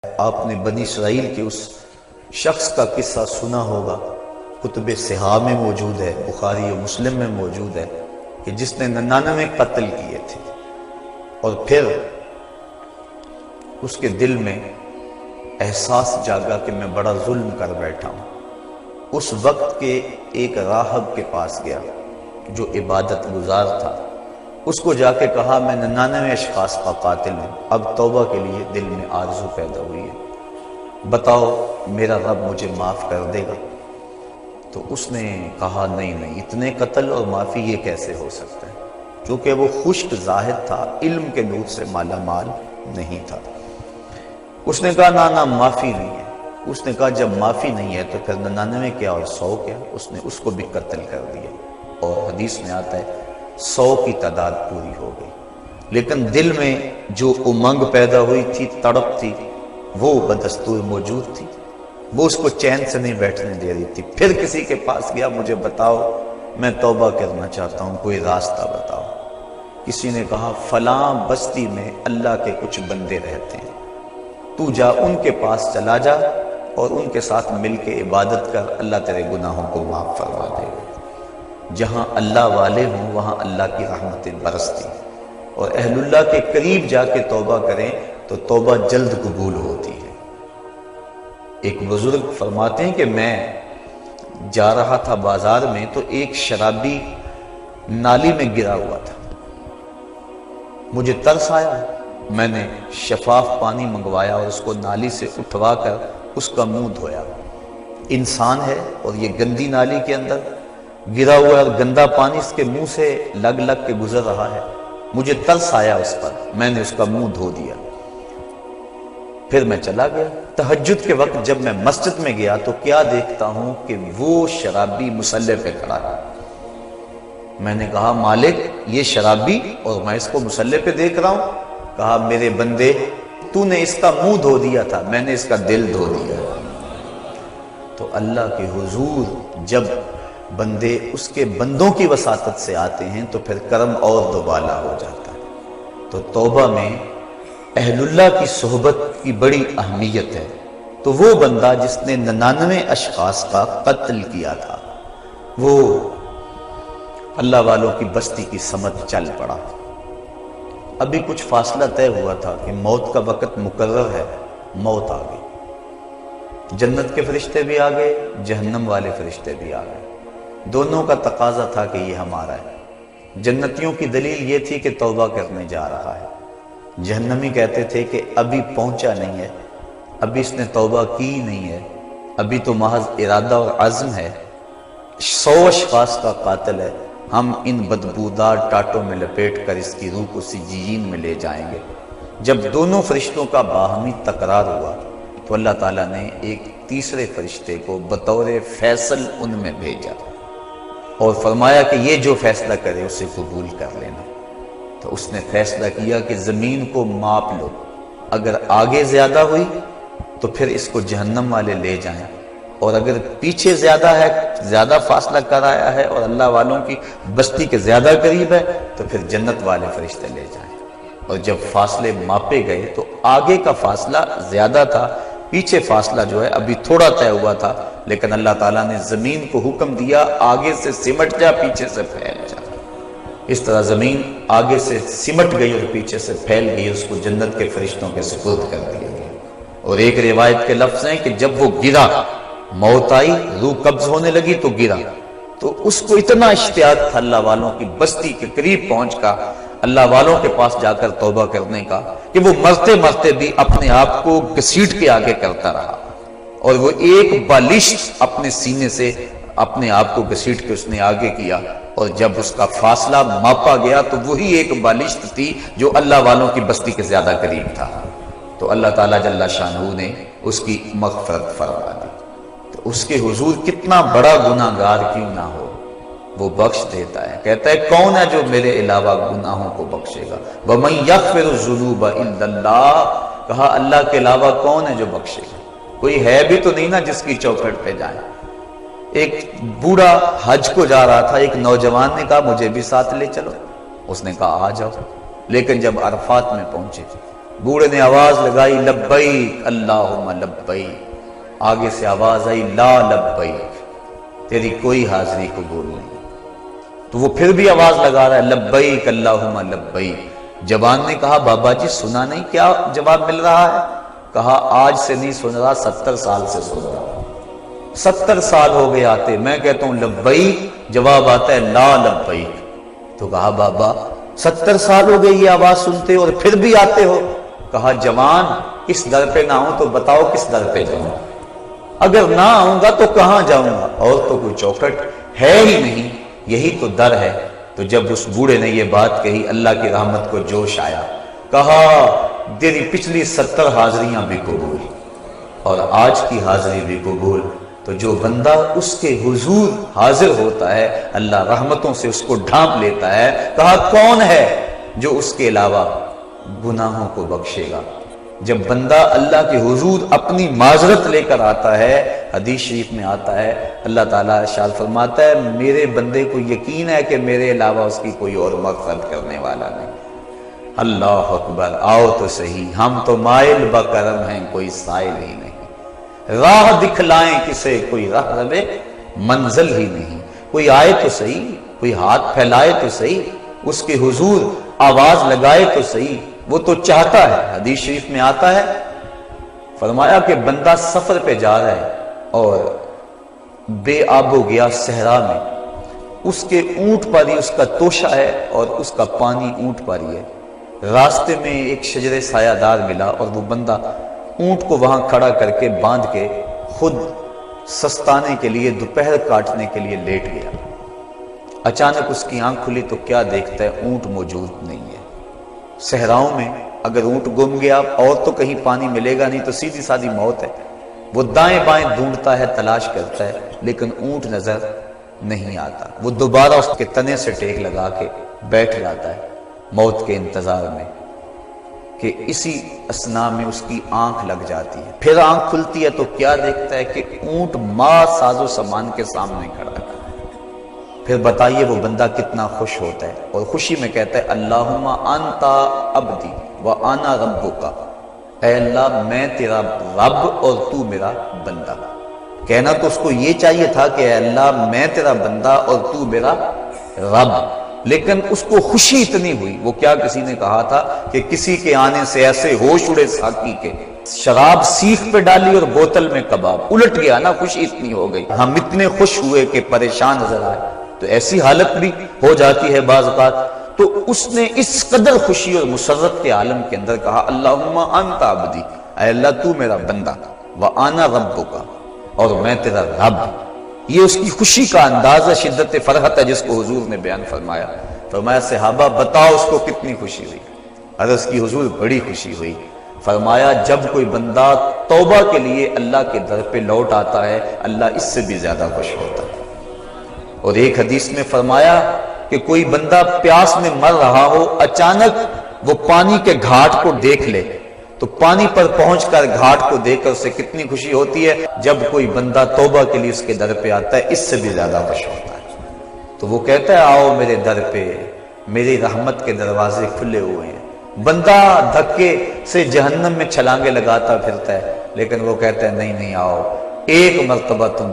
آپ نے بنی اسرائیل کے اس شخص کا قصہ سنا ہوگا، کتب صحاح میں موجود ہے، بخاری و مسلم میں موجود ہے، کہ جس نے 99 قتل کیے تھے اور پھر اس کے دل میں احساس جاگا کہ میں بڑا ظلم کر بیٹھا ہوں۔ اس وقت کے ایک راہب کے پاس گیا جو عبادت گزار تھا، اس کو جا کے کہا میں 99 اشخاص کا قاتل ہوں، اب توبہ کے لیے دل میں آرزو پیدا ہوئی ہے، بتاؤ میرا رب مجھے معاف کر دے گا؟ تو اس نے کہا نہیں، اتنے قتل اور معافی یہ کیسے ہو سکتا ہے، کیونکہ وہ خشک زاہد تھا، علم کے نور سے مالا مال نہیں تھا۔ اس نے کہا نہ معافی نہیں ہے۔ اس نے کہا جب معافی نہیں ہے تو پھر 99 کیا اور 100 کیا؟ اس نے اس کو بھی قتل کر دیا، اور حدیث میں آتا ہے 100 کی تعداد پوری ہو گئی، لیکن دل میں جو امنگ پیدا ہوئی تھی، تڑپ تھی، وہ بدستور موجود تھی، وہ اس کو چین سے نہیں بیٹھنے دے رہی تھی۔ پھر کسی کے پاس گیا، مجھے بتاؤ میں توبہ کرنا چاہتا ہوں، کوئی راستہ بتاؤ۔ کسی نے کہا فلاں بستی میں اللہ کے کچھ بندے رہتے ہیں، تو جا ان کے پاس چلا جا اور ان کے ساتھ مل کے عبادت کر، اللہ تیرے گناہوں کو معاف فرما دے گا۔ جہاں اللہ والے ہوں وہاں اللہ کی رحمتیں برستی، اور اہل اللہ کے قریب جا کے توبہ کریں تو توبہ جلد قبول ہوتی ہے۔ ایک بزرگ فرماتے ہیں کہ میں جا رہا تھا بازار میں تو ایک شرابی نالی میں گرا ہوا تھا، مجھے ترس آیا، میں نے شفاف پانی منگوایا اور اس کو نالی سے اٹھوا کر اس کا منہ دھویا۔ انسان ہے اور یہ گندی نالی کے اندر گرا ہوا اور گندا پانی اس کے منہ سے لگ کے گزر رہا ہے، مجھے ترس آیا اس پر، میں نے اس کا منہ دھو دیا۔ پھر میں چلا گیا۔ تہجد کے وقت جب میں مسجد میں گیا تو کیا دیکھتا ہوں کہ وہ شرابی مصلی پہ کھڑا ہے۔ میں نے کہا مالک یہ شرابی اور میں اس کو مصلی پہ دیکھ رہا ہوں؟ کہا میرے بندے تو نے اس کا منہ دھو دیا تھا، میں نے اس کا دل دھو دیا۔ تو اللہ کے حضور جب بندے اس کے بندوں کی وساطت سے آتے ہیں تو پھر کرم اور دوبالا ہو جاتا ہے۔ تو توبہ میں اہل اللہ کی صحبت کی بڑی اہمیت ہے۔ تو وہ بندہ جس نے 99 اشخاص کا قتل کیا تھا، وہ اللہ والوں کی بستی کی سمت چل پڑا۔ ابھی کچھ فاصلہ طے ہوا تھا کہ موت کا وقت مقرر ہے، موت آ گئی، جنت کے فرشتے بھی آ گئے، جہنم والے فرشتے بھی آ گئے، دونوں کا تقاضا تھا کہ یہ ہمارا ہے۔ جنتیوں کی دلیل یہ تھی کہ توبہ کرنے جا رہا ہے، جہنمی کہتے تھے کہ ابھی پہنچا نہیں ہے، ابھی اس نے توبہ کی نہیں ہے، ابھی تو محض ارادہ اور عزم ہے، 100 اشخاص کا قاتل ہے، ہم ان بدبودار ٹاٹوں میں لپیٹ کر اس کی روح کو سجین میں لے جائیں گے۔ جب دونوں فرشتوں کا باہمی تکرار ہوا تو اللہ تعالیٰ نے ایک تیسرے فرشتے کو بطور فیصل ان میں بھیجا اور فرمایا کہ یہ جو فیصلہ کرے اسے قبول کر لینا۔ تو اس نے فیصلہ کیا کہ زمین کو ماپ لو، اگر آگے زیادہ ہوئی تو پھر اس کو جہنم والے لے جائیں، اور اگر پیچھے زیادہ ہے، زیادہ فاصلہ کر آیا ہے اور اللہ والوں کی بستی کے زیادہ قریب ہے تو پھر جنت والے فرشتے لے جائیں۔ اور جب فاصلے ماپے گئے تو آگے کا فاصلہ زیادہ تھا، پیچھے فاصلہ جو ہے ابھی تھوڑا طے ہوا تھا، لیکن اللہ تعالیٰ نے زمین کو حکم دیا آگے سے سمٹ جا، پیچھے سے پھیل جا۔ اس طرح زمین آگے سے سمٹ گئی اور پیچھے سے پھیل گئی، اس کو جنت کے فرشتوں کے سپرد کر دیا گیا۔ اور ایک روایت کے لفظ ہیں کہ جب وہ گرا، موت آئی، روح قبض ہونے لگی تو گرا، تو اس کو اتنا اشتیاق تھا اللہ والوں کی بستی کے قریب پہنچ کا، اللہ والوں کے پاس جا کر توبہ کرنے کا، کہ وہ مرتے مرتے بھی اپنے آپ کو گھسیٹ کے آگے کرتا رہا، اور وہ ایک بالشت اپنے سینے سے اپنے آپ کو گھسیٹ کے اس نے آگے کیا، اور جب اس کا فاصلہ ماپا گیا تو وہی ایک بالشت تھی جو اللہ والوں کی بستی کے زیادہ قریب تھا۔ تو اللہ تعالیٰ جل شانہ نے اس کی مغفرت فرما دی۔ تو اس کے حضور کتنا بڑا گناہ گار کیوں نہ ہو، وہ بخش دیتا ہے۔ کہتا ہے کون ہے جو میرے علاوہ گناہوں کو بخشے گا؟ وَمَن يَغْفِرُ الذُّنُوبَ إِلَّا اللَّهُ، کہا اللہ کے علاوہ کون ہے جو بخشے گا؟ کوئی ہے بھی تو نہیں نا جس کی چوکھٹ پہ جائیں۔ ایک بوڑھا حج کو جا رہا تھا، ایک نوجوان نے کہا مجھے بھی ساتھ لے چلو، اس نے کہا آ جاؤ، لیکن جب عرفات میں پہنچے بوڑھے نے آواز لگائی لبیک اللہم لبیک، آگے سے آواز آئی لا لبیک، تیری کوئی حاضری قبول نہیں۔ تو وہ پھر بھی آواز لگا رہا ہے لبیک اللہم لبیک۔ جوان نے کہا بابا جی سنا نہیں کیا جواب مل رہا ہے؟ کہا آج سے نہیں سن رہا، 70 سال سے سن رہا، 70 سال ہو گئے آتے، میں کہتا ہوں لبیک، جواب آتا ہے لا لبیک۔ تو کہا بابا 70 سال ہو گئے یہ آواز سنتے اور پھر بھی آتے ہو؟ کہا جوان اس در پہ نہ آؤں تو بتاؤ کس در پہ جاؤں؟ اگر نہ آؤں گا تو کہاں جاؤں گا؟ اور تو کوئی چوکھٹ ہے ہی نہیں، یہی تو در ہے۔ تو جب اس بوڑھے نے یہ بات کہی اللہ کی رحمت کو جوش آیا، کہا تیری پچھلی 70 حاضریاں بھی قبول اور آج کی حاضری بھی قبول۔ تو جو بندہ اس کے حضور حاضر ہوتا ہے اللہ رحمتوں سے اس کو ڈھانپ لیتا ہے۔ کہا کون ہے جو اس کے علاوہ گناہوں کو بخشے گا؟ جب بندہ اللہ کے حضور اپنی معذرت لے کر آتا ہے، حدیث شریف میں آتا ہے اللہ تعالیٰ ارشاد فرماتا ہے میرے بندے کو یقین ہے کہ میرے علاوہ اس کی کوئی اور مغفرت کرنے والا نہیں۔ اللہ اکبر، آؤ تو صحیح، ہم تو مائل بکرم ہیں کوئی سائل ہی نہیں، راہ دکھلائیں کسے کوئی راہ ربے منزل ہی نہیں۔ کوئی آئے تو صحیح، کوئی ہاتھ پھیلائے تو صحیح، اس کے حضور آواز لگائے تو صحیح، وہ تو چاہتا ہے۔ حدیث شریف میں آتا ہے فرمایا کہ بندہ سفر پہ جا رہا ہے اور بے آب و گیا صحرا میں، اس کے اونٹ پر ہی اس کا توشہ ہے اور اس کا پانی اونٹ پر ہی ہے۔ راستے میں ایک شجر سایہ دار ملا اور وہ بندہ اونٹ کو وہاں کھڑا کر کے باندھ کے خود سستانے کے لیے دوپہر کاٹنے کے لیے لیٹ گیا۔ اچانک اس کی آنکھ کھلی تو کیا دیکھتا ہے اونٹ موجود نہیں ہے۔ صحراؤں میں اگر اونٹ گم گیا اور تو کہیں پانی ملے گا نہیں تو سیدھی سادھی موت ہے۔ وہ دائیں بائیں ڈھونڈتا ہے، تلاش کرتا ہے، لیکن اونٹ نظر نہیں آتا۔ وہ دوبارہ اس کے تنے سے ٹیک لگا کے بیٹھ جاتا ہے موت کے انتظار میں کہ اسی اسنا میں اس کی آنکھ لگ جاتی ہے۔ پھر آنکھ کھلتی ہے تو کیا دیکھتا ہے کہ اونٹ ماں ساز و سامان کے سامنے کھڑا ہے۔ پھر بتائیے وہ بندہ کتنا خوش ہوتا ہے اور خوشی میں کہتا ہے اللہم انتا عبدی وانا ربک، اے اللہ میں تیرا رب اور تو میرا بندہ۔ کہنا تو اس کو یہ چاہیے تھا کہ اے اللہ میں تیرا بندہ اور تو میرا رب، لیکن اس کو خوشی اتنی ہوئی۔ وہ کیا کسی نے کہا تھا کہ کسی کے آنے سے ایسے ہوش اڑے ساقی کے، شراب سیخ پہ ڈالی اور بوتل میں کباب، الٹ گیا نا، خوشی اتنی ہو گئی۔ ہم اتنے خوش ہوئے کہ پریشان نظر آئے، تو ایسی حالت بھی ہو جاتی ہے بعض اوقات۔ تو اس نے اس قدر خوشی اور مسرت کے عالم کے اندر کہا اللہم انت عبدی، اے اللہ تو میرا بندہ، وانا ربک، اور میں تیرا رب۔ یہ اس کی خوشی کا اندازہ شدت فرحت ہے جس کو حضور نے بیان فرمایا۔ فرمایا صحابہ بتاؤ اس کو کتنی خوشی ہوئی؟ عرض کی حضور بڑی خوشی ہوئی۔ فرمایا جب کوئی بندہ توبہ کے لیے اللہ کے در پہ لوٹ آتا ہے اللہ اس سے بھی زیادہ خوش ہوتا ہے۔ اور ایک حدیث میں فرمایا کہ کوئی بندہ پیاس میں مر رہا ہو، اچانک وہ پانی کے گھاٹ کو دیکھ لے تو پانی پر پہنچ کر گھاٹ کو دیکھ کر اسے کتنی خوشی ہوتی ہے۔ جب کوئی بندہ توبہ کے لیے اس کے در پہ آتا ہے اس سے بھی زیادہ خوش ہوتا ہے۔ تو وہ کہتا ہے آؤ میرے در پہ، میری رحمت کے دروازے کھلے ہوئے ہیں۔ بندہ دھکے سے جہنم میں چھلانگے لگاتا پھرتا ہے، لیکن وہ کہتا ہے نہیں نہیں، آؤ ایک مرتبہ تم